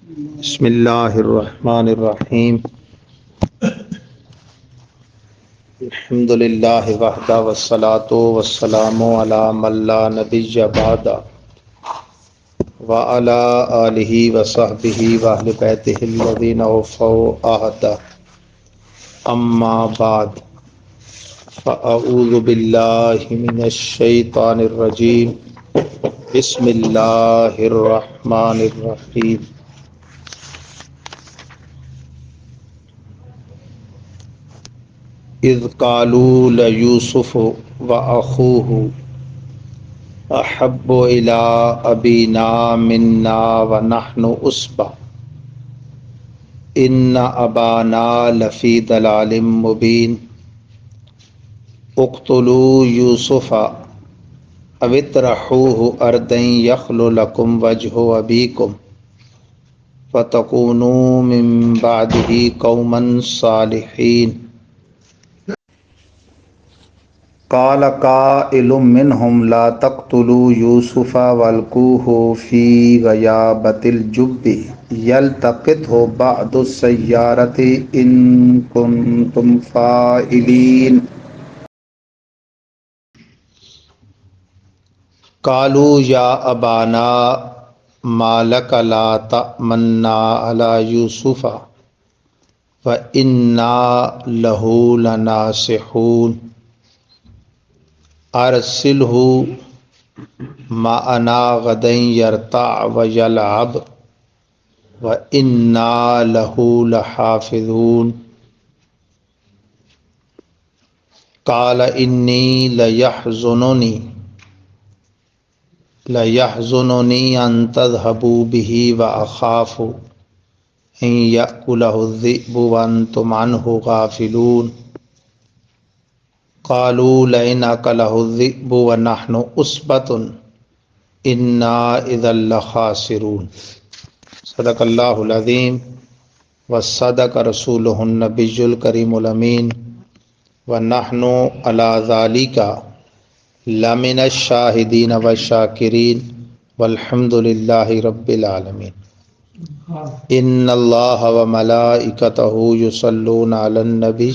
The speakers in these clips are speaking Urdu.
بسم اللہ الرحمن الرحیم الحمد للہ وحدہ والصلاة والسلام علی من لا نبی بعدہ وعلی آلہ وصحبہ واہل بیتہ الذین وفوا عہدہ اما بعد فاعوذ باللہ من الشیطان الرجیم بسم اللہ الرحمن الرحیم اذ قالوا لیوسف واخوہ احب الی ابینا منا ونحن عصبہ ان ابانا لفی ضلال مبین اقتلوا یوسف او اطرحوہ ارضا یخل لکم وجہ ابیکم فتکونوا من بعدہ قوما صالحین قال قائل منهم لا تقتلوا يوسف والقوه في غيابة الجب يلتقطه بعض السيارة إن كنتم فاعلين قالوا يا أبانا ما لك لا تأمنا على يوسف وإنا له لناصحون ارسلہ معنا غدا یرتع ویلعب وإنا لہ لحافظون قال انی لیحزننی ان تذهبوا به واخاف ان یأکلہ الذئب وانتم عنہ غافلون قالوا لئن أكله الذئب ونحن عصبة إنا إذا لخاسرون صدق اللہ العظیم وصدق رسولہ النبی الکریم الامین ونحن على ذلك لمن الشاہدین والشاکرین والحمد للہ رب العالمین ان اللہ وملائکتہ یصلون علی النبی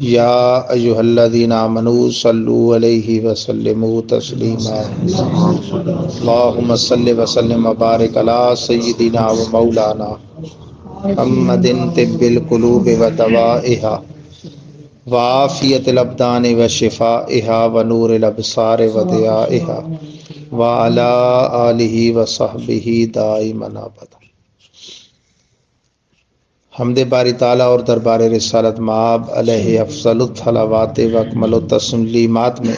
یا ایہا الذین آمنوا صلوا علیہ وسلموا تسلیما اللہم صل وسلم وبارک علی سیدنا و مولانا محمد طب القلوب و دوائہا وعافیت الابدان و شفائہا و نور الابصار و ضیائہا وعلی آلہ و صحبہ دائما ابدا۔ حمد باری تعالیٰ اور دربار رسالت مآب علیہ افضل الصلوات و اکمل التسلیمات میں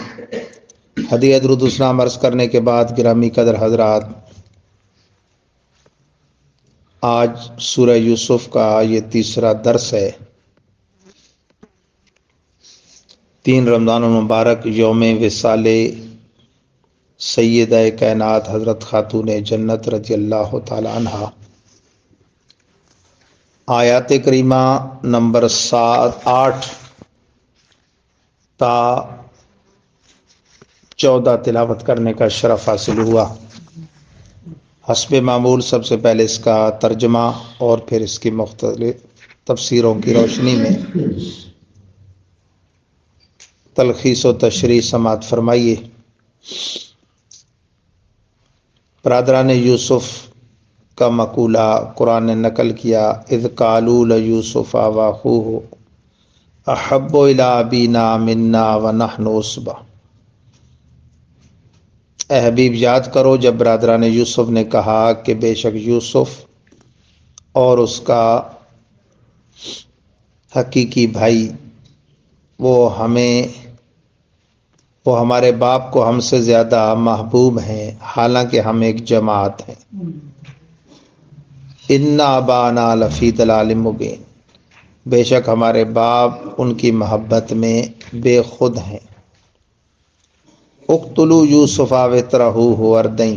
ہدیہ درود السلام عرض کرنے کے بعد گرامی قدر حضرات، آج سورہ یوسف کا یہ تیسرا درس ہے۔ 3 رمضان المبارک یوم وصال سیدہ کائنات حضرت خاتون جنت رضی اللہ تعالی عنہا، آیات کریمہ نمبر 8 تا 14 تلاوت کرنے کا شرف حاصل ہوا۔ حسب معمول سب سے پہلے اس کا ترجمہ اور پھر اس کی مختلف تفسیروں کی روشنی میں تلخیص و تشریح سماعت فرمائیے۔ برادران یوسف کا مقولہ قرآن نے نقل کیا، اذ قالوا لیوسف واخوہ احب الی ابینا منا ونحن عصبہ۔ اے حبیب یاد کرو جب برادران یوسف نے کہا کہ بے شک یوسف اور اس کا حقیقی بھائی وہ ہمارے باپ کو ہم سے زیادہ محبوب ہیں، حالانکہ ہم ایک جماعت ہیں۔ ان ابانا لفی ضلال مبین، بے شک ہمارے باپ ان کی محبت میں بے خود ہیں۔ اقتلوا یوسف واطرحوہ ارضا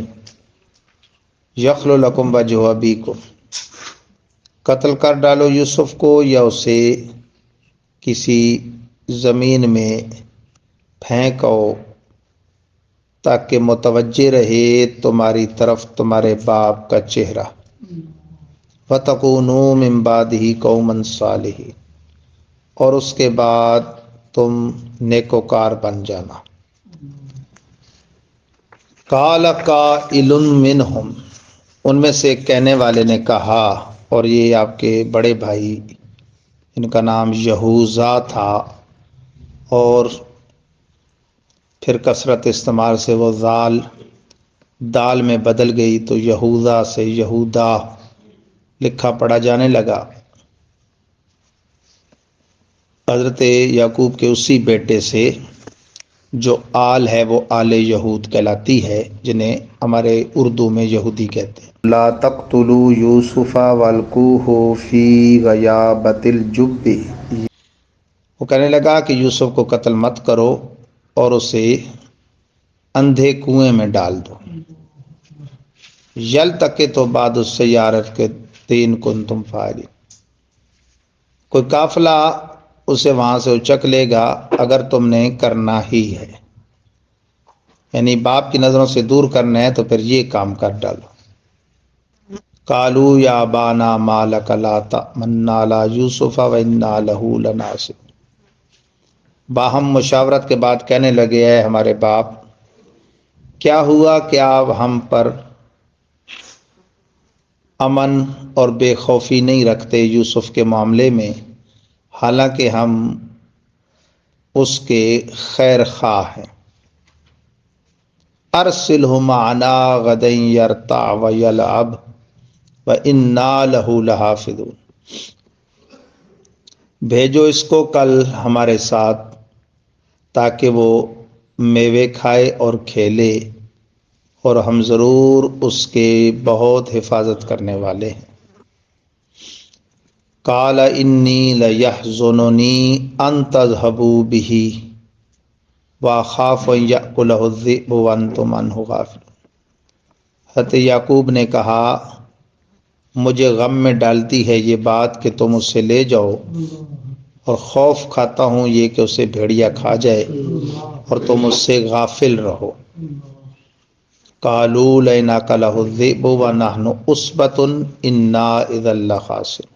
یخل لکم وجہ ابیکم، قتل کر ڈالو یوسف کو یا اسے کسی زمین میں پھینکو تاکہ متوجہ رہے تمہاری طرف تمہارے باپ کا چہرہ۔ وَتَكُونُوا مِن بَعْدِهِ قَوْمًا صَالِحِينَ، اور اس کے بعد تم نیکوکار بن جانا۔ قَالَ قَائِلٌ مِّنْهُمْ، ان میں سے ایک کہنے والے نے کہا، اور یہ آپ کے بڑے بھائی، ان کا نام یہوذا تھا، اور پھر کثرت استعمال سے وہ دال میں بدل گئی تو یہوذا سے یہودا لکھا پڑھا جانے لگا۔ حضرت یعقوب کے اسی بیٹے سے جو آل ہے وہ آل یہود کہلاتی ہے، جنہیں ہمارے اردو میں یہودی کہتے ہیں۔ لا تقتلوا یوسف والقوہ فی غیابۃ الجب، وہ کہنے لگا کہ یوسف کو قتل مت کرو اور اسے اندھے کنویں میں ڈال دو۔ یلتقط بعض السیارۃ کے 3 کنتم فاعلین، کوئی قافلہ اسے وہاں سے اچک لے گا اگر تم نے کرنا ہی ہے، یعنی باپ کی نظروں سے دور کرنا ہے تو پھر یہ کام کر ڈالو۔ قالوا یا ابانا ما لک لا تأمنا علی یوسف وإنا لہ لناصحون، باہم مشاورت کے بعد کہنے لگے، اے ہمارے باپ، کیا ہوا کہ آپ ہم پر امن اور بے خوفی نہیں رکھتے یوسف کے معاملے میں، حالانکہ ہم اس کے خیر خواہ ہیں۔ ارسلہ معنا غدا یرتع ویلعب وإنا لہ لحافظون، بھیجو اس کو کل ہمارے ساتھ تاکہ وہ میوے کھائے اور کھیلے، اور ہم ضرور اس کے بہت حفاظت کرنے والے ہیں۔ قال انی لیحزننی ان تذهبوا بہ واخاف ان یأکلہ الذئب وانتم عنہ غافلون، حضرت یعقوب نے کہا، مجھے غم میں ڈالتی ہے یہ بات کہ تم اسے لے جاؤ، اور خوف کھاتا ہوں یہ کہ اسے بھیڑیا کھا جائے اور تم اس سے غافل رہو۔ قالوا لئن اکلہ الذئب ونحن عصبۃ انا اذا لخاسرون،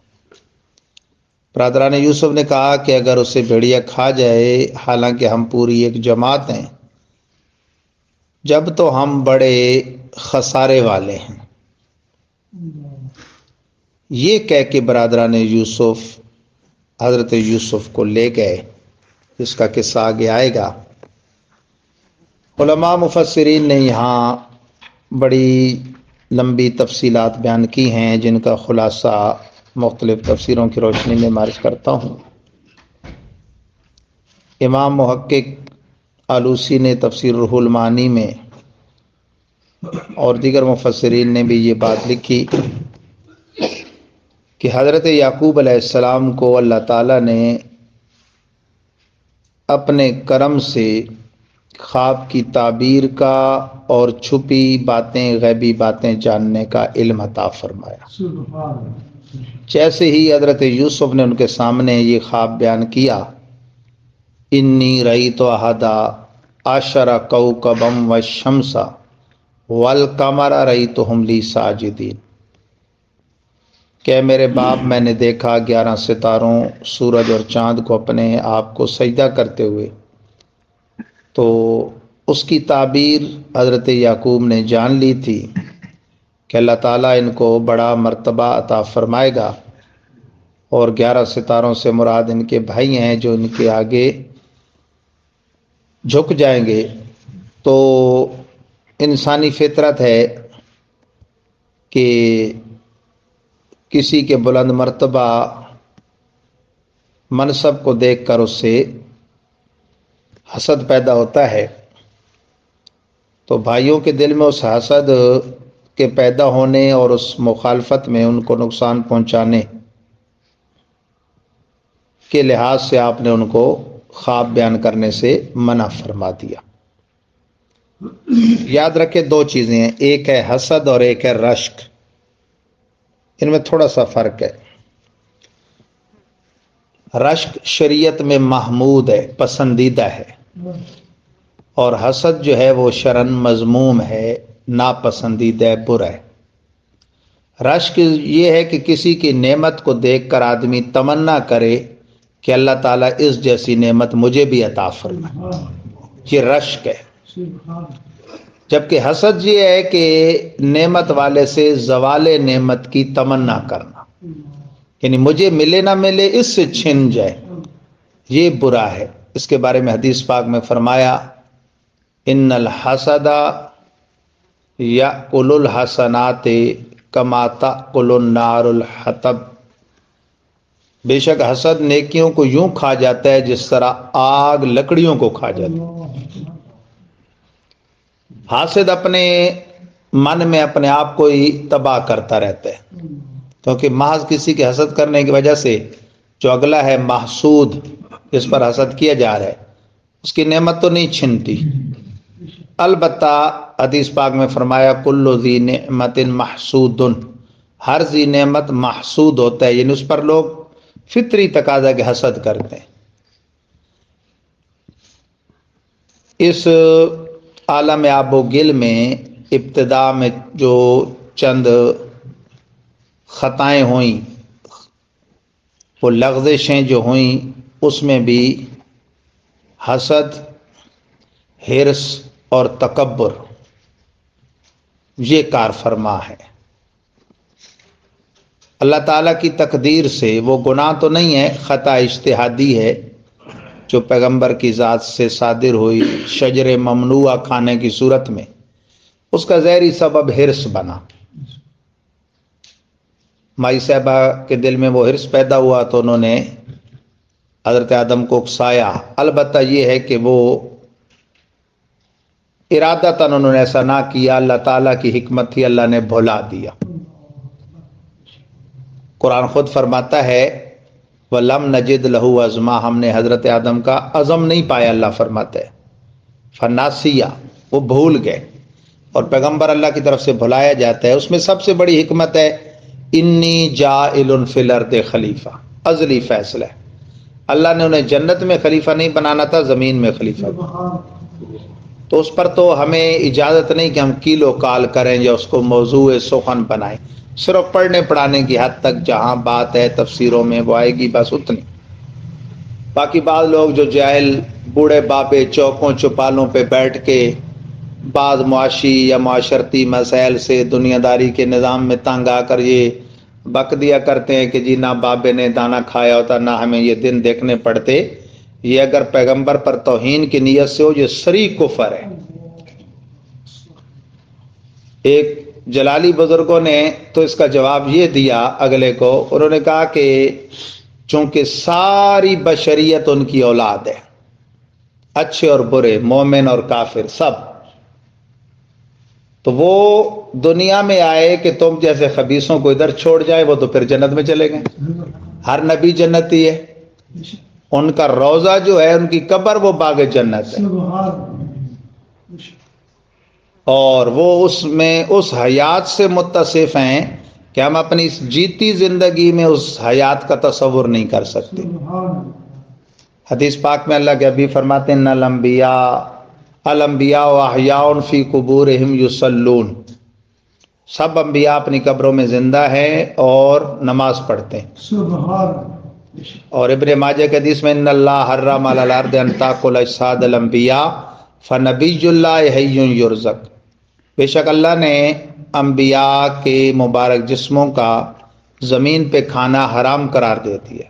برادران یوسف نے کہا کہ اگر اسے بھیڑیا کھا جائے حالانکہ ہم پوری ایک جماعت ہیں، جب تو ہم بڑے خسارے والے ہیں۔ یہ کہہ کے برادران یوسف حضرت یوسف کو لے گئے، جس کا قصہ آگے آئے گا۔ علماء مفسرین نے یہاں بڑی لمبی تفصیلات بیان کی ہیں، جن کا خلاصہ مختلف تفسیروں کی روشنی میں عرض کرتا ہوں۔ امام محقق آلوسی نے تفسیر روح المعانی میں اور دیگر مفسرین نے بھی یہ بات لکھی کہ حضرت یعقوب علیہ السلام کو اللہ تعالیٰ نے اپنے کرم سے خواب کی تعبیر کا اور چھپی باتیں، غیبی باتیں جاننے کا علم عطا فرمایا۔ جیسے ہی حضرت یوسف نے ان کے سامنے یہ خواب بیان کیا، انی رأیت احد عشر کوکبا والشمس والقمر رأیتہم لی ساجدین، کہ میرے باپ، میں نے دیکھا 11 ستاروں، سورج اور چاند کو اپنے آپ کو سجدہ کرتے ہوئے۔ تو اس کی تعبیر حضرت یعقوب نے جان لی تھی کہ اللہ تعالیٰ ان کو بڑا مرتبہ عطا فرمائے گا، اور 11 ستاروں سے مراد ان کے بھائی ہیں جو ان کے آگے جھک جائیں گے۔ تو انسانی فطرت ہے کہ کسی کے بلند مرتبہ منصب کو دیکھ کر اس سے حسد پیدا ہوتا ہے، تو بھائیوں کے دل میں اس حسد کے پیدا ہونے اور اس مخالفت میں ان کو نقصان پہنچانے کے لحاظ سے آپ نے ان کو خواب بیان کرنے سے منع فرما دیا۔ یاد رکھیں 2 چیزیں ہیں، ایک ہے حسد اور ایک ہے رشک، ان میں تھوڑا سا فرق ہے۔ رشک شریعت میں محمود ہے، پسندیدہ ہے، اور حسد جو ہے وہ شرعاً مذموم ہے، ناپسندیدہ ہے، برا ہے۔ رشک یہ ہے کہ کسی کی نعمت کو دیکھ کر آدمی تمنا کرے کہ اللہ تعالیٰ اس جیسی نعمت مجھے بھی عطا فرمائے، یہ رشک ہے۔ جبکہ حسد یہ ہے کہ نعمت والے سے زوال نعمت کی تمنا کرنا، یعنی مجھے ملے نہ ملے اس سے چھن جائے، یہ برا ہے۔ اس کے بارے میں حدیث پاک میں فرمایا ان الحسد یأکل الحسنات کما تأکل النار الحطب، بے شک حسد نیکیوں کو یوں کھا جاتا ہے جس طرح آگ لکڑیوں کو کھا جاتی ہے۔ حاسد اپنے من میں اپنے آپ کو ہی تباہ کرتا رہتا ہے، کیونکہ محض کسی کے حسد کرنے کی وجہ سے جو اگلا ہے محسود جس پر حسد کیا جا رہا ہے اس کی نعمت تو نہیں چھنتی۔ البتہ حدیث پاک میں فرمایا کل ذی نعمت محسود، ہر ذی نعمت محسود ہوتا ہے، یعنی اس پر لوگ فطری تقاضا کے حسد کرتے ہیں۔ اس عالم آب و گل میں ابتدا میں جو چند خطائیں ہوئیں، وہ لغزشیں جو ہوئیں، اس میں بھی حسد، حرص اور تکبر یہ کار فرما ہے۔ اللہ تعالیٰ کی تقدیر سے وہ گناہ تو نہیں ہے، خطا اجتہادی ہے جو پیغمبر کی ذات سے صادر ہوئی شجر ممنوعہ کھانے کی صورت میں، اس کا ظاہری سبب حرص بنا۔ مائی صاحبہ کے دل میں وہ حرص پیدا ہوا تو انہوں نے حضرت آدم کو اکسایا، البتہ یہ ہے کہ وہ ارادتاً انہوں نے ایسا نہ کیا، اللہ تعالیٰ کی حکمت تھی، اللہ نے بھلا دیا۔ قرآن خود فرماتا ہے وَلَمْ نَجِدْ لَهُ عَزْمًا، ہم نے حضرت آدم کا عزم نہیں پایا، اللہ فرماتا ہے فَنَاسِيَ، وہ بھول گئے۔ اور پیغمبر اللہ کی طرف سے بھلایا جاتا ہے، اس میں سب سے بڑی حکمت ہے انی جاعل فی الارض خلیفہ، ازلی فیصلہ ہے۔ اللہ نے انہیں جنت میں خلیفہ نہیں بنانا تھا، زمین میں خلیفہ، تو اس پر تو ہمیں اجازت نہیں کہ ہم کیل و کال کریں یا اس کو موضوع سخن بنائیں، صرف پڑھنے پڑھانے کی حد تک جہاں بات ہے تفسیروں میں وہ آئے گی، بس اتنی۔ باقی بعض لوگ جو جاہل بوڑھے بابے چوکوں چپالوں پہ بیٹھ کے بعض معاشی یا معاشرتی مسائل سے دنیا داری کے نظام میں تنگ آ کر یہ بک دیا کرتے ہیں کہ جی نہ بابے نے دانا کھایا ہوتا، نہ ہمیں یہ دن دیکھنے پڑتے، یہ اگر پیغمبر پر توہین کی نیت سے ہو یہ صریح کفر ہے۔ ایک جلالی بزرگوں نے تو اس کا جواب یہ دیا اگلے کو، انہوں نے کہا کہ چونکہ ساری بشریت ان کی اولاد ہے، اچھے اور برے، مومن اور کافر سب، تو وہ دنیا میں آئے کہ تم جیسے خبیثوں کو ادھر چھوڑ جائے، وہ تو پھر جنت میں چلے گئے۔ ہر نبی جنتی ہے، ان کا روضہ جو ہے، ان کی قبر وہ باغ جنت ہے، اور وہ اس میں اس حیات سے متصف ہیں کہ ہم اپنی جیتی زندگی میں اس حیات کا تصور نہیں کر سکتے۔ حدیث پاک میں اللہ کے حبیب فرماتے ہیں الانبیاء احیاء فی قبورہم یصلون، سب انبیاء اپنی قبروں میں زندہ ہیں اور نماز پڑھتے ہیں۔ اور ابن ماجہ کے حدیث میں ان اللہ حرم علی الارض ان تاکل اجساد الانبیاء فنبی اللہ حی یرزق، بے شک اللہ نے انبیاء کے مبارک جسموں کا زمین پہ کھانا حرام قرار دے دیا۔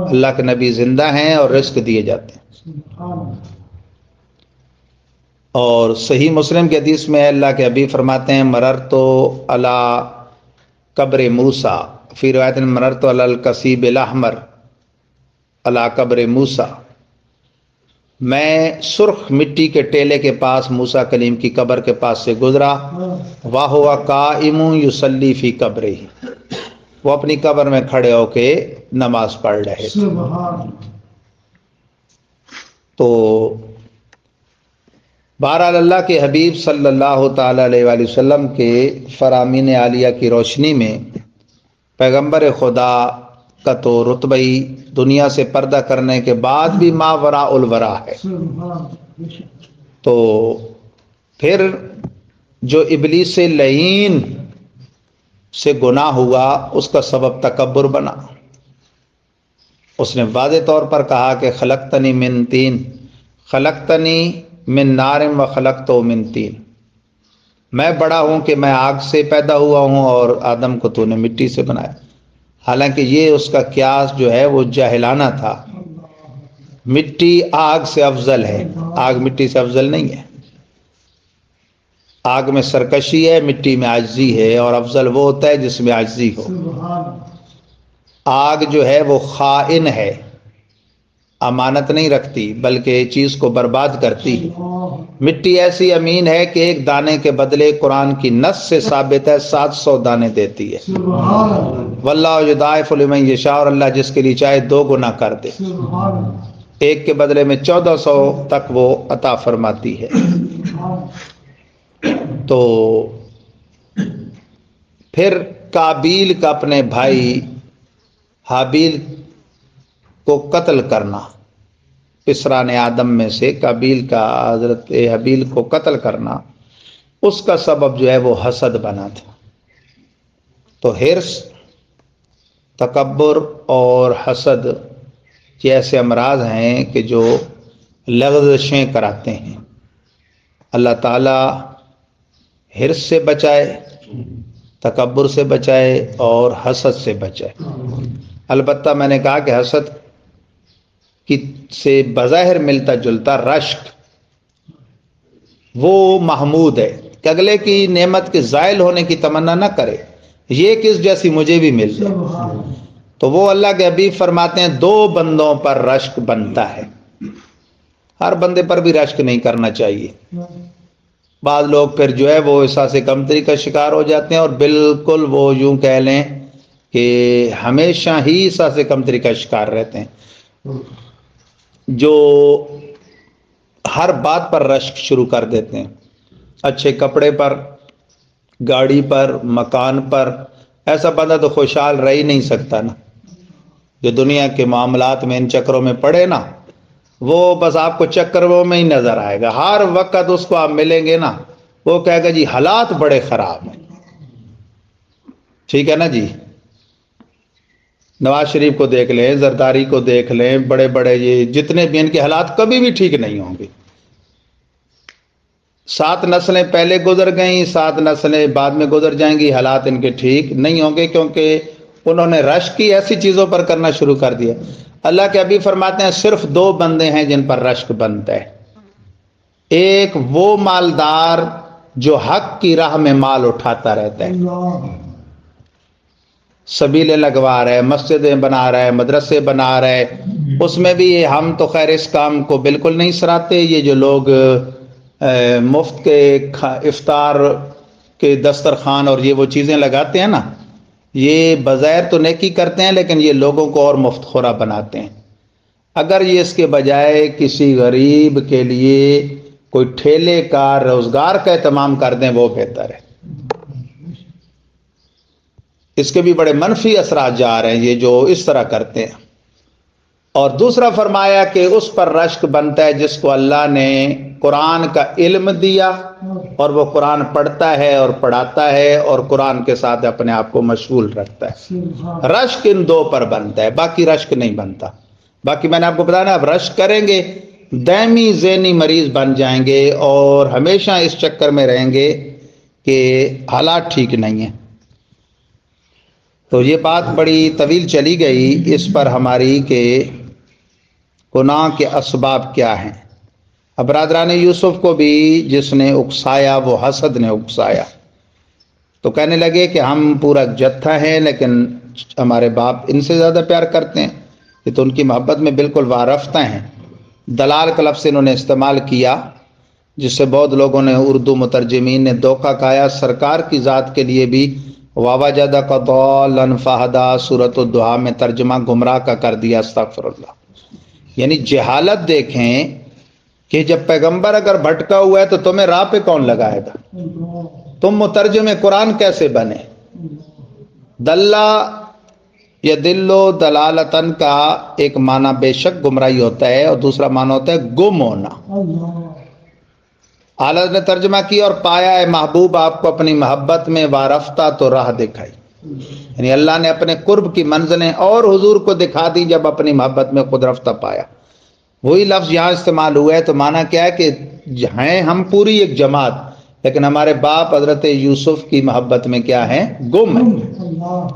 اللہ کے نبی زندہ ہیں اور رزق دیے جاتے ہیں۔ اور صحیح مسلم کے حدیث میں اللہ کے حبیب فرماتے ہیں مررت علی قبر موسیٰ، فی روایت مررت علی الکثیب الاحمر علی قبر موسیٰ، میں سرخ مٹی کے ٹیلے کے پاس موسیٰ کلیم کی قبر کے پاس سے گزرا، وَهُوَ قَائِمٌ يُصَلِّي فِي قَبْرِهِ، وہ اپنی قبر میں کھڑے ہو کے نماز پڑھ رہے تھے۔ تو بہرحال اللہ کے حبیب صلی اللہ تعالی علیہ وآلہ وسلم کے فرامین عالیہ کی روشنی میں پیغمبر خدا کا تو رتبہ دنیا سے پردہ کرنے کے بعد بھی ما وراء الورا ہے۔ تو پھر جو ابلیس لعین سے گناہ ہوا اس کا سبب تکبر بنا۔ اس نے واضح طور پر کہا کہ خلقتنی من تین، خلقتنی من نار و خلقتہ من تین، میں بڑا ہوں کہ میں آگ سے پیدا ہوا ہوں اور آدم کو تو نے مٹی سے بنایا۔ حالانکہ یہ اس کا قیاس جو ہے وہ جاہلانہ تھا۔ مٹی آگ سے افضل ہے، آگ مٹی سے افضل نہیں ہے۔ آگ میں سرکشی ہے، مٹی میں عاجزی ہے، اور افضل وہ ہوتا ہے جس میں عاجزی ہو۔ آگ جو ہے وہ خائن ہے، امانت نہیں رکھتی بلکہ چیز کو برباد کرتی ہے۔ مٹی ایسی امین ہے کہ ایک دانے کے بدلے قرآن کی نص سے ثابت ہے 700 دانے دیتی ہے۔ واللہ یضاعف لمن یشاء، اور اللہ جس کے لیے چاہے 2 گنا کر دے، ایک کے بدلے میں 1400 تک وہ عطا فرماتی ہے۔ تو پھر قابیل کا اپنے بھائی حابیل کو قتل کرنا، پسران آدم میں سے قابیل کا حضرت حابیل کو قتل کرنا، اس کا سبب جو ہے وہ حسد بنا تھا۔ تو حرص، تکبر اور حسد یہ ایسے امراض ہیں کہ جو لغزشیں کراتے ہیں۔ اللہ تعالی حرص سے بچائے، تکبر سے بچائے اور حسد سے بچائے۔ البتہ میں نے کہا کہ حسد کی سے بظاہر ملتا جلتا رشک وہ محمود ہے کہ اگلے کی نعمت کے زائل ہونے کی تمنا نہ کرے، یہ کس جیسی مجھے بھی مل جائے۔ تو وہ اللہ کے حبیب فرماتے ہیں 2 بندوں پر رشک بنتا ہے، ہر بندے پر بھی رشک نہیں کرنا چاہیے۔ بعض لوگ پھر جو ہے وہ احساس کمتری کا شکار ہو جاتے ہیں، اور بالکل وہ یوں کہہ لیں کہ ہمیشہ ہی احساس کمتری کا شکار رہتے ہیں، جو ہر بات پر رشک شروع کر دیتے ہیں، اچھے کپڑے پر، گاڑی پر، مکان پر۔ ایسا بندہ تو خوشحال رہ ہی نہیں سکتا نا، جو دنیا کے معاملات میں ان چکروں میں پڑے نا، وہ بس آپ کو چکروں میں ہی نظر آئے گا۔ ہر وقت اس کو آپ ملیں گے نا، وہ کہے گا جی حالات بڑے خراب ہیں۔ ٹھیک ہے نا جی، نواز شریف کو دیکھ لیں، زرداری کو دیکھ لیں، بڑے بڑے یہ جتنے بھی ان کے حالات کبھی بھی ٹھیک نہیں ہوں گے۔ 7 نسلیں پہلے گزر گئیں، 7 نسلیں بعد میں گزر جائیں گی، حالات ان کے ٹھیک نہیں ہوں گے، کیونکہ انہوں نے رشک کی ایسی چیزوں پر کرنا شروع کر دیا۔ اللہ کے حبیب فرماتے ہیں صرف 2 بندے ہیں جن پر رشک بنتا ہے۔ ایک وہ مالدار جو حق کی راہ میں مال اٹھاتا رہتا ہے، سبیلیں لگوا رہا ہے، مسجدیں بنا رہا ہے، مدرسے بنا رہا ہے، اس میں بھی ہم تو خیر اس کام کو بالکل نہیں سراہتے۔ یہ جو لوگ مفت کے افطار کے دسترخوان اور یہ وہ چیزیں لگاتے ہیں نا، یہ بظاہر تو نیکی کرتے ہیں لیکن یہ لوگوں کو اور مفت خورا بناتے ہیں۔ اگر یہ اس کے بجائے کسی غریب کے لیے کوئی ٹھیلے کا روزگار کا اہتمام کر دیں وہ بہتر ہے۔ اس کے بھی بڑے منفی اثرات جا رہے ہیں یہ جو اس طرح کرتے ہیں۔ اور دوسرا فرمایا کہ اس پر رشک بنتا ہے جس کو اللہ نے قرآن کا علم دیا اور وہ قرآن پڑھتا ہے اور پڑھاتا ہے اور قرآن کے ساتھ اپنے آپ کو مشغول رکھتا ہے۔ رشک ان 2 پر بنتا ہے، باقی رشک نہیں بنتا۔ باقی میں نے آپ کو بتایا نا، اب رشک کریں گے دائمی ذہنی مریض بن جائیں گے اور ہمیشہ اس چکر میں رہیں گے کہ حالات ٹھیک نہیں ہیں۔ تو یہ بات بڑی طویل چلی گئی اس پر ہماری کہ گناہ کے اسباب کیا ہیں۔ اب برادران یوسف کو بھی جس نے اکسایا وہ حسد نے اکسایا، تو کہنے لگے کہ ہم پورا جتھا ہیں لیکن ہمارے باپ ان سے زیادہ پیار کرتے ہیں، یہ تو ان کی محبت میں بالکل وارفتہ ہیں۔ دلال کا لفظ انہوں نے استعمال کیا جس سے بہت لوگوں نے اردو مترجمین نے دھوکہ کھایا۔ سرکار کی ذات کے لیے بھی وَوَجَدَكَ ضَالًّا فَهَدَىٰ سورۃ الدہا میں ترجمہ گمراہ کا کر دیا، استغفر اللہ۔ یعنی جہالت دیکھیں کہ جب پیغمبر اگر بھٹکا ہوا ہے تو تمہیں راہ پہ کون لگائے گا؟ تم مترجم قرآن کیسے بنے؟ دلہ یدلو دلالتن کا ایک معنی بے شک گمراہی ہوتا ہے اور دوسرا معنی ہوتا ہے گم ہونا۔ اعلیٰ نے ترجمہ کیا اور پایا ہے محبوب آپ کو اپنی محبت میں وارفتہ تو راہ دکھائی۔ یعنی اللہ نے اپنے قرب کی منزلیں اور حضور کو دکھا دی جب اپنی محبت میں خود رفتہ پایا. وہی لفظ یہاں استعمال ہوا ہے تو معنی کیا ہے کہ ہیں ہم پوری ایک جماعت لیکن ہمارے باپ حضرت یوسف کی محبت میں کیا ہیں؟ گم ہیں.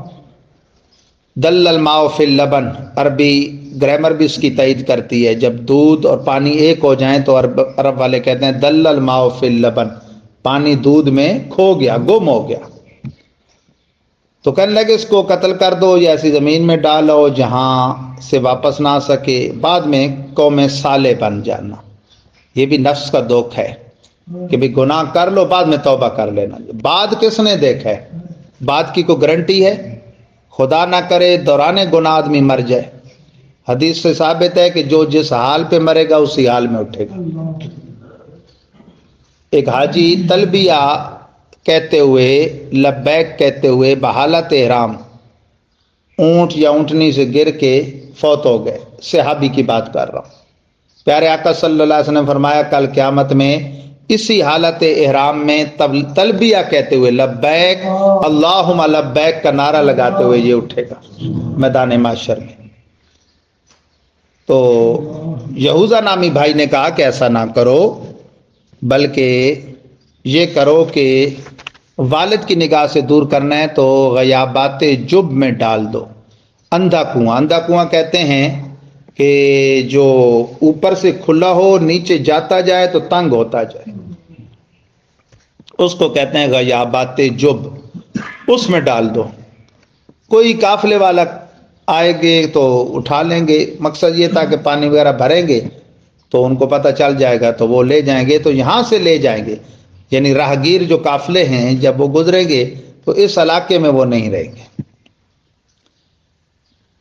دل الماء فی اللبن، عربی گرامر بھی اس کی تائید کرتی ہے. جب دودھ اور پانی ایک ہو جائیں تو عرب والے کہتے ہیں دل الماء فی اللبن، پانی دودھ میں کھو گیا، گم ہو گیا. تو کہنے لگے اس کو قتل کر دو یا ایسی زمین میں ڈالو جہاں سے واپس نہ آ سکے، بعد میں قوم صالح بن جانا. یہ بھی نفس کا دکھ ہے کہ بھی گناہ کر لو بعد میں توبہ کر لینا. بعد کس نے دیکھا ہے؟ بعد کی کوئی گارنٹی ہے؟ خدا نہ کرے دوران گناہ آدمی مر جائے. حدیث سے ثابت ہے کہ جو جس حال پہ مرے گا اسی حال میں اٹھے گا. ایک حاجی تلبیہ کہتے ہوئے، لبیک کہتے ہوئے بحالت احرام اونٹ یا اونٹنی سے گر کے فوت ہو گئے. صحابی کی بات کر رہا ہوں. پیارے آقا صلی اللہ علیہ وسلم نے فرمایا کل قیامت میں اسی حالت احرام میں تلبیہ کہتے ہوئے لبیک اللہم لبیک کا نعرہ لگاتے ہوئے یہ اٹھے گا میدان محشر میں. تو یہوذا نامی بھائی نے کہا کہ ایسا نہ کرو، بلکہ یہ کرو کہ والد کی نگاہ سے دور کرنا ہے تو غیابات جب میں ڈال دو. اندھا کنواں، اندھا کنواں کہتے ہیں کہ جو اوپر سے کھلا ہو نیچے جاتا جائے تو تنگ ہوتا جائے، اس کو کہتے ہیں غیابات جب. اس میں ڈال دو. کوئی قافلے والا آئے گے تو اٹھا لیں گے. مقصد یہ تھا کہ پانی وغیرہ بھریں گے تو ان کو پتہ چل جائے گا تو وہ لے جائیں گے. تو یہاں سے لے جائیں گے، یعنی راہگیر جو قافلے ہیں جب وہ گزریں گے تو اس علاقے میں وہ نہیں رہیں گے.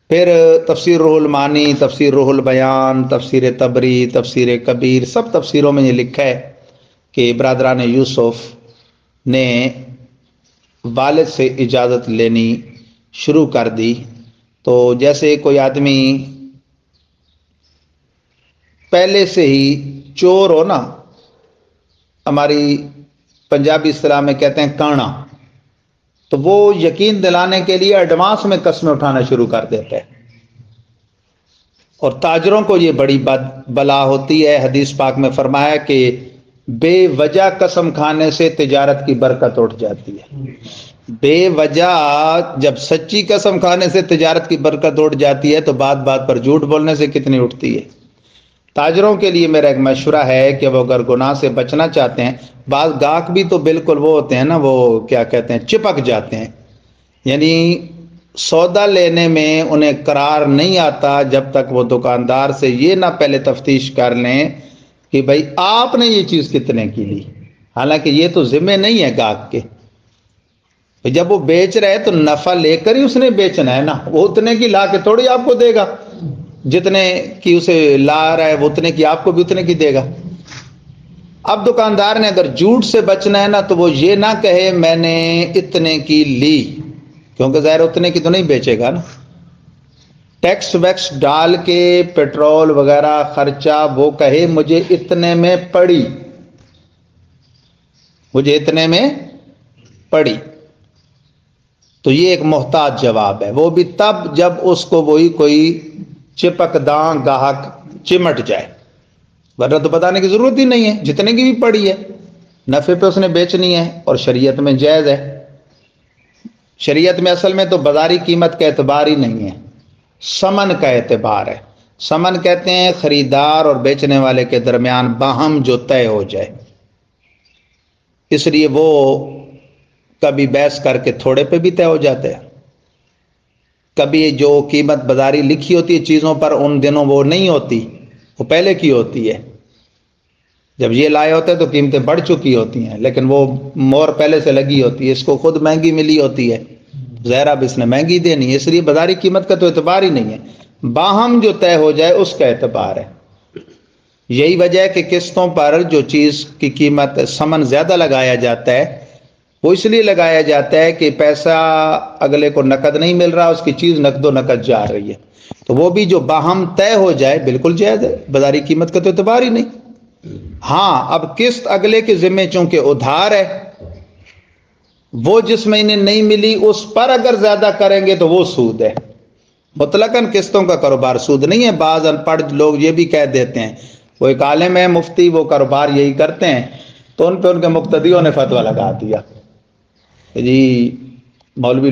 پھر تفسیر روح المعانی، تفسیر روح البیان، تفسیر طبری، تفسیر کبیر، سب تفسیروں میں یہ لکھا ہے کہ برادران یوسف نے والد سے اجازت لینی شروع کر دی. تو جیسے کوئی آدمی پہلے سے ہی چور ہو نا، ہماری پنجابی اصطلاح میں کہتے ہیں کانا، تو وہ یقین دلانے کے لیے ایڈوانس میں قسمیں اٹھانا شروع کر دیتا ہے. اور تاجروں کو یہ بڑی بلا ہوتی ہے. حدیث پاک میں فرمایا کہ بے وجہ قسم کھانے سے تجارت کی برکت اٹھ جاتی ہے. بے وجہ جب سچی قسم کھانے سے تجارت کی برکت اٹھ جاتی ہے تو بات بات پر جھوٹ بولنے سے کتنی اٹھتی ہے. تاجروں کے لیے میرا ایک مشورہ ہے کہ وہ اگر گناہ سے بچنا چاہتے ہیں، بعض گاہک بھی تو بالکل وہ ہوتے ہیں نا، وہ کیا کہتے ہیں، چپک جاتے ہیں. یعنی سودا لینے میں انہیں قرار نہیں آتا جب تک وہ دکاندار سے یہ نہ پہلے تفتیش کر لیں کہ بھائی آپ نے یہ چیز کتنے کی لی. حالانکہ یہ تو ذمہ نہیں ہے گاہک کے. جب وہ بیچ رہے تو نفع لے کر ہی اس نے بیچنا ہے نا. وہ اتنے کی لا کے تھوڑی آپ کو دے گا، جتنے کی اسے لا رہا ہے وہ اتنے کی آپ کو بھی اتنے کی دے گا. اب دکاندار نے اگر جھوٹ سے بچنا ہے نا تو وہ یہ نہ کہے میں نے اتنے کی لی، کیونکہ ظاہر اتنے کی تو نہیں بیچے گا نا. ٹیکس ویکس ڈال کے پیٹرول وغیرہ خرچہ وہ کہے مجھے اتنے میں پڑی، مجھے اتنے میں پڑی. تو یہ ایک محتاط جواب ہے. وہ بھی تب جب اس کو وہی کوئی چپک داں گاہک چمٹ جائے، ورنہ تو بتانے کی ضرورت ہی نہیں ہے. جتنے کی بھی پڑی ہے نفع پہ اس نے بیچنی ہے اور شریعت میں جائز ہے. شریعت میں اصل میں تو بازاری قیمت کا اعتبار ہی نہیں ہے، ثمن کا اعتبار ہے. ثمن کہتے ہیں خریدار اور بیچنے والے کے درمیان باہم جو طے ہو جائے. اس لیے وہ کبھی بحث کر کے تھوڑے پہ بھی طے ہو جاتے ہیں. کبھی جو قیمت بازاری لکھی ہوتی ہے چیزوں پر ان دنوں وہ نہیں ہوتی، وہ پہلے کی ہوتی ہے. جب یہ لائے ہوتے ہیں تو قیمتیں بڑھ چکی ہوتی ہیں، لیکن وہ مور پہلے سے لگی ہوتی ہے. اس کو خود مہنگی ملی ہوتی ہے، ظاہر اب اس نے مہنگی دینی ہے. اس لیے بازاری قیمت کا تو اعتبار ہی نہیں ہے، باہم جو طے ہو جائے اس کا اعتبار ہے. یہی وجہ ہے کہ قسطوں پر جو چیز کی قیمت ثمن زیادہ لگایا جاتا ہے وہ اس لیے لگایا جاتا ہے کہ پیسہ اگلے کو نقد نہیں مل رہا، اس کی چیز نقد و نقد جا رہی ہے. تو وہ بھی جو باہم طے ہو جائے بالکل جائز ہے، بازاری قیمت کا تو اعتبار ہی نہیں. ہاں اب قسط اگلے کے ذمے چونکہ ادھار ہے وہ جس میں انہیں نہیں ملی اس پر اگر زیادہ کریں گے تو وہ سود ہے. مطلقاً قسطوں کا کاروبار سود نہیں ہے. بعض ان پڑھ لوگ یہ بھی کہہ دیتے ہیں، وہ ایک عالم ہے مفتی، وہ کاروبار یہی کرتے ہیں، تو ان پہ ان کے مقتدیوں نے فتویٰ لگا دیا جی مولوی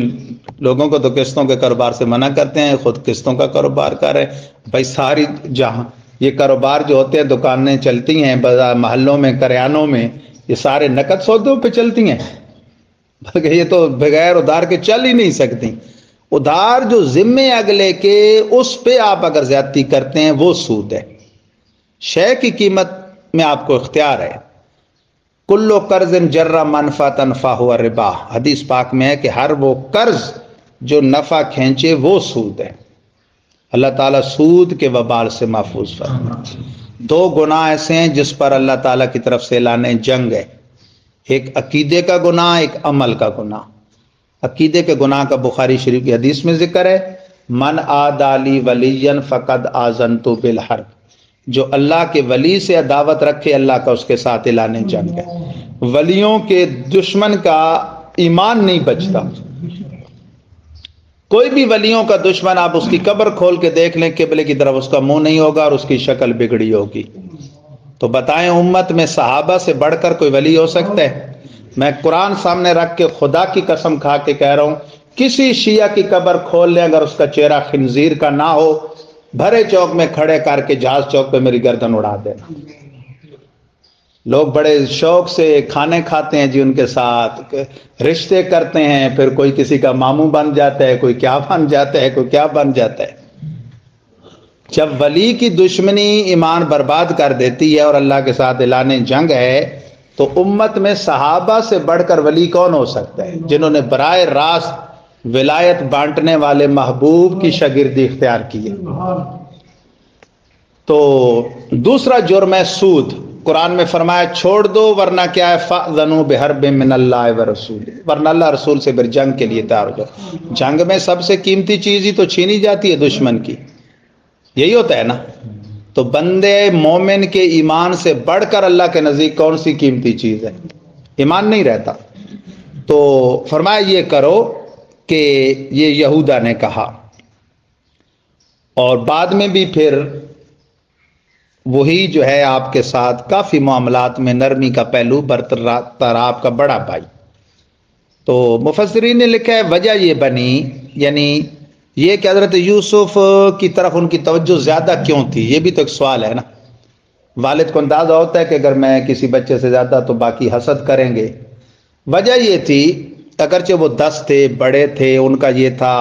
لوگوں کو تو قسطوں کے کاروبار سے منع کرتے ہیں، خود قسطوں کا کاروبار کر رہے ہیں. بھائی ساری جہاں یہ کاروبار جو ہوتے ہیں، دکانیں چلتی ہیں بازار محلوں میں، کریانوں میں، یہ سارے نقد سودوں پہ چلتی ہیں، بلکہ یہ تو بغیر ادھار کے چل ہی نہیں سکتی. ادھار جو ذمے اگلے کے، اس پہ آپ اگر زیادتی کرتے ہیں وہ سود ہے. شے کی قیمت میں آپ کو اختیار ہے. کلو قرض جر منفعتا فہو ربا، حدیث پاک میں ہے کہ ہر وہ قرض جو نفع کھینچے وہ سود ہے. اللہ تعالیٰ سود کے وبال سے محفوظ فرمائے. دو گناہ ایسے ہیں جس پر اللہ تعالیٰ کی طرف سے اعلان جنگ ہے، ایک عقیدے کا گناہ، ایک عمل کا گناہ. عقیدے کے گناہ کا بخاری شریف کی حدیث میں ذکر ہے، من عادی لی ولیا فقد آذنت بالحرب، جو اللہ کے ولی سے عداوت رکھے اللہ کا اس کے ساتھ اعلان جنگ ہے. ولیوں کے دشمن کا ایمان نہیں بچتا. کوئی بھی ولیوں کا دشمن آپ اس کی قبر کھول کے دیکھ لیں، قبلے کی طرف اس کا منہ نہیں ہوگا اور اس کی شکل بگڑی ہوگی. تو بتائیں امت میں صحابہ سے بڑھ کر کوئی ولی ہو سکتا ہے؟ میں قرآن سامنے رکھ کے خدا کی قسم کھا کے کہہ رہا ہوں، کسی شیعہ کی قبر کھول لیں، اگر اس کا چہرہ خنزیر کا نہ ہو، بھرے چوک میں کھڑے کر کے جہاز چوک پہ میری گردن اڑا دینا. لوگ بڑے شوق سے کھانے کھاتے ہیں جی، ان کے ساتھ رشتے کرتے ہیں، پھر کوئی کسی کا ماموں بن جاتا ہے، کوئی کیا بن جاتا ہے، کوئی کیا بن جاتا ہے. جب ولی کی دشمنی ایمان برباد کر دیتی ہے اور اللہ کے ساتھ اعلان جنگ ہے، تو امت میں صحابہ سے بڑھ کر ولی کون ہو سکتا ہے، جنہوں نے براہ راست ولایت بانٹنے والے محبوب کی شاگردی اختیار کی ہے. تو دوسرا جرم ہے سود. قرآن میں فرمایا چھوڑ دو ورنہ کیا ہے، فَأْذَنُوا بِحَرْبٍ مِّنَ اللَّهِ وَرَسُولِهِ، ورنہ اللہ رسول سے پھر جنگ کے لیے تیار ہو جاؤ. جنگ میں سب سے قیمتی چیز ہی تو چھینی جاتی ہے دشمن کی، یہی ہوتا ہے نا. تو بندے مومن کے ایمان سے بڑھ کر اللہ کے نزدیک کون سی قیمتی چیز ہے؟ ایمان نہیں رہتا. تو فرمایا یہ کرو کہ یہ یہودا نے کہا، اور بعد میں بھی پھر وہی جو ہے آپ کے ساتھ کافی معاملات میں نرمی کا پہلو برتر آپ کا بڑا بھائی. تو مفسرین نے لکھا ہے وجہ یہ بنی، یعنی یہ کہ حضرت یوسف کی طرف ان کی توجہ زیادہ کیوں تھی؟ یہ بھی تو ایک سوال ہے نا. والد کو اندازہ ہوتا ہے کہ اگر میں کسی بچے سے زیادہ تو باقی حسد کریں گے. وجہ یہ تھی، اگرچہ وہ 10 تھے، بڑے تھے، ان کا یہ تھا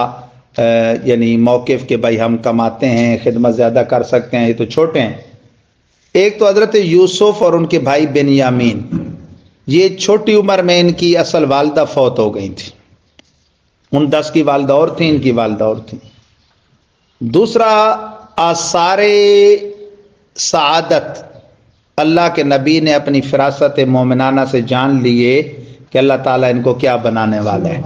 یعنی موقف کہ بھائی ہم کماتے ہیں، خدمت زیادہ کر سکتے ہیں، یہ تو چھوٹے ہیں. ایک تو حضرت یوسف اور ان کے بھائی بنیامین، یہ چھوٹی عمر میں ان کی اصل والدہ فوت ہو گئی تھی. ان 10 کی والدہ اور تھیں، ان کی والدہ اور تھیں. دوسرا آثار سعادت، اللہ کے نبی نے اپنی فراست مومنانہ سے جان لیے کہ اللہ تعالیٰ ان کو کیا بنانے والا ہے.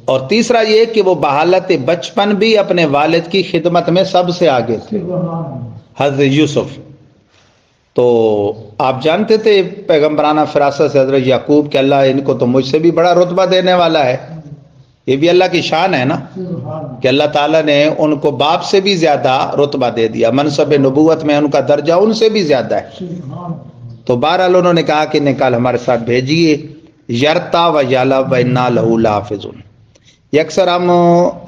اور تیسرا یہ کہ وہ بحالت بچپن بھی اپنے والد کی خدمت میں سب سے آگے تھے، حضرت یوسف. تو آپ جانتے تھے پیغمبرانہ فراست سے حضرت یعقوب کہ اللہ ان کو تو مجھ سے بھی بڑا رتبہ دینے والا ہے. یہ بھی اللہ کی شان ہے نا کہ اللہ تعالیٰ نے ان کو باپ سے بھی زیادہ رتبہ دے دیا، منصب نبوت میں ان کا درجہ ان سے بھی زیادہ ہے. تو بہرحال انہوں نے کہا کہ نکال ہمارے ساتھ بھیجیے، یرتا و یالا و انا لہو لحافظون. یہ اکثر ہم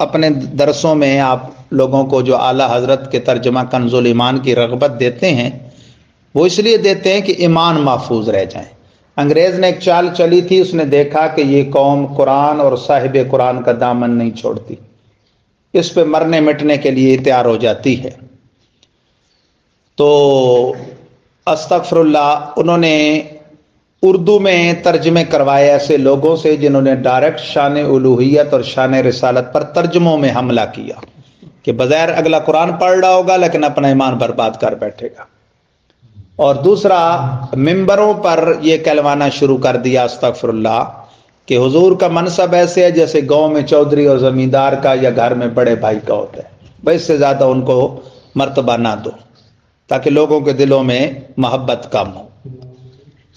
اپنے درسوں میں آپ لوگوں کو جو اعلیٰ حضرت کے ترجمہ کنز الایمان کی رغبت دیتے ہیں، وہ اس لیے دیتے ہیں کہ ایمان محفوظ رہ جائیں. انگریز نے ایک چال چلی تھی، اس نے دیکھا کہ یہ قوم قرآن اور صاحب قرآن کا دامن نہیں چھوڑتی، اس پہ مرنے مٹنے کے لیے تیار ہو جاتی ہے. تو استغفر اللہ، انہوں نے اردو میں ترجمے کروائے ایسے لوگوں سے جنہوں نے ڈائریکٹ شان الوہیت اور شان رسالت پر ترجموں میں حملہ کیا کہ بظاہر اگلا قرآن پڑھ رہا ہوگا لیکن اپنا ایمان برباد کر بیٹھے گا. اور دوسرا ممبروں پر یہ کہلوانا شروع کر دیا استغفر اللہ کہ حضور کا منصب ایسے ہے جیسے گاؤں میں چودھری اور زمیندار کا یا گھر میں بڑے بھائی کا ہوتا ہے، بس اس سے زیادہ ان کو مرتبہ نہ دو تاکہ لوگوں کے دلوں میں محبت کم ہو.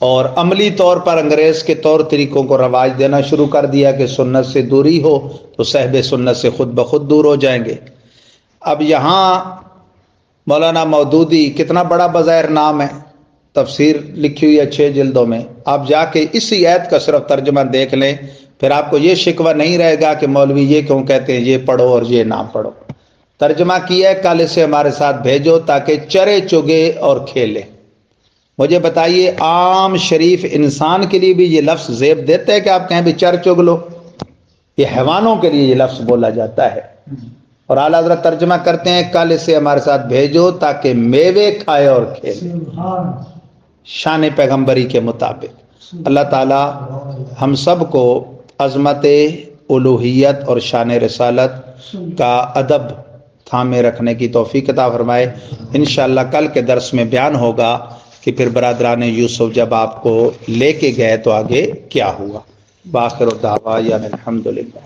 اور عملی طور پر انگریز کے طور طریقوں کو رواج دینا شروع کر دیا کہ سنت سے دوری ہو تو صاحب سنت سے خود بخود دور ہو جائیں گے۔ اب یہاں مولانا مودودی کتنا بڑا بظاہر نام ہے، تفسیر لکھی ہوئی ہے 6 جلدوں میں، آپ جا کے اسی آیت کا صرف ترجمہ دیکھ لیں، پھر آپ کو یہ شکوہ نہیں رہے گا کہ مولوی یہ کیوں کہتے ہیں یہ پڑھو اور یہ نہ پڑھو۔ ترجمہ کیا ہے کل اسے ہمارے ساتھ بھیجو تاکہ چرے چگے اور کھیلے۔ مجھے بتائیے عام شریف انسان کے لیے بھی یہ لفظ زیب دیتا ہے کہ آپ کہیں بھی چر چگ لو؟ یہ حیوانوں کے لیے یہ لفظ بولا جاتا ہے۔ اور اعلیٰ حضرت ترجمہ کرتے ہیں کل اسے ہمارے ساتھ بھیجو تاکہ میوے کھائے اور کھیلے، شان پیغمبری کے مطابق۔ اللہ تعالی ہم سب کو عظمت الوہیت اور شان رسالت کا ادب تھامے رکھنے کی توفیق عطا فرمائے۔ انشاءاللہ کل کے درس میں بیان ہوگا کہ پھر برادران یوسف جب آپ کو لے کے گئے تو آگے کیا ہوا۔ باخر الدعوی الحمدللہ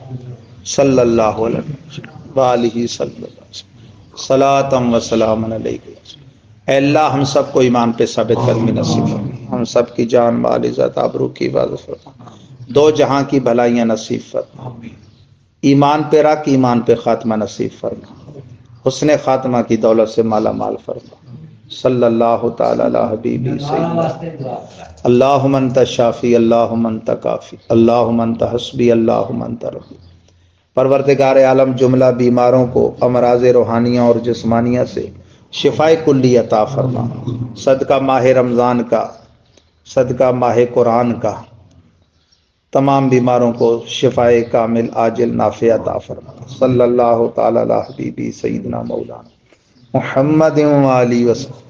صلی اللہ علیہ وسلم وآلہ صلی اللہ علیہ وسلم صلاۃ و سلام علیکم۔ اے اللہ ہم سب کو ایمان پہ ثابت قدمی نصیب فرما، ہم سب کی جان مال عزت آبرو کی حفاظت فرما، دو جہاں کی بھلائیاں نصیب فرما، ایمان پہ رکھ، ایمان پہ خاتمہ نصیب فرما، حسن خاتمہ کی دولت سے مالا مال فرما۔ صلی اللہ تعالی علی حبیبی سیدنا اللہم انت شافی اللہم انت کافی اللہم انت حسبی اللہم انت ربی۔ پروردگار عالم جملہ بیماروں کو امراض روحانیہ اور جسمانیہ سے شفاء کلی عطا فرما، صدقہ ماہ رمضان کا، صدقہ ماہ قرآن کا، تمام بیماروں کو شفاء کامل عاجل نافع عطا فرما۔ صلی اللہ تعالی علی حبیبی سیدنا مولانا محمد و آلہ وسلم۔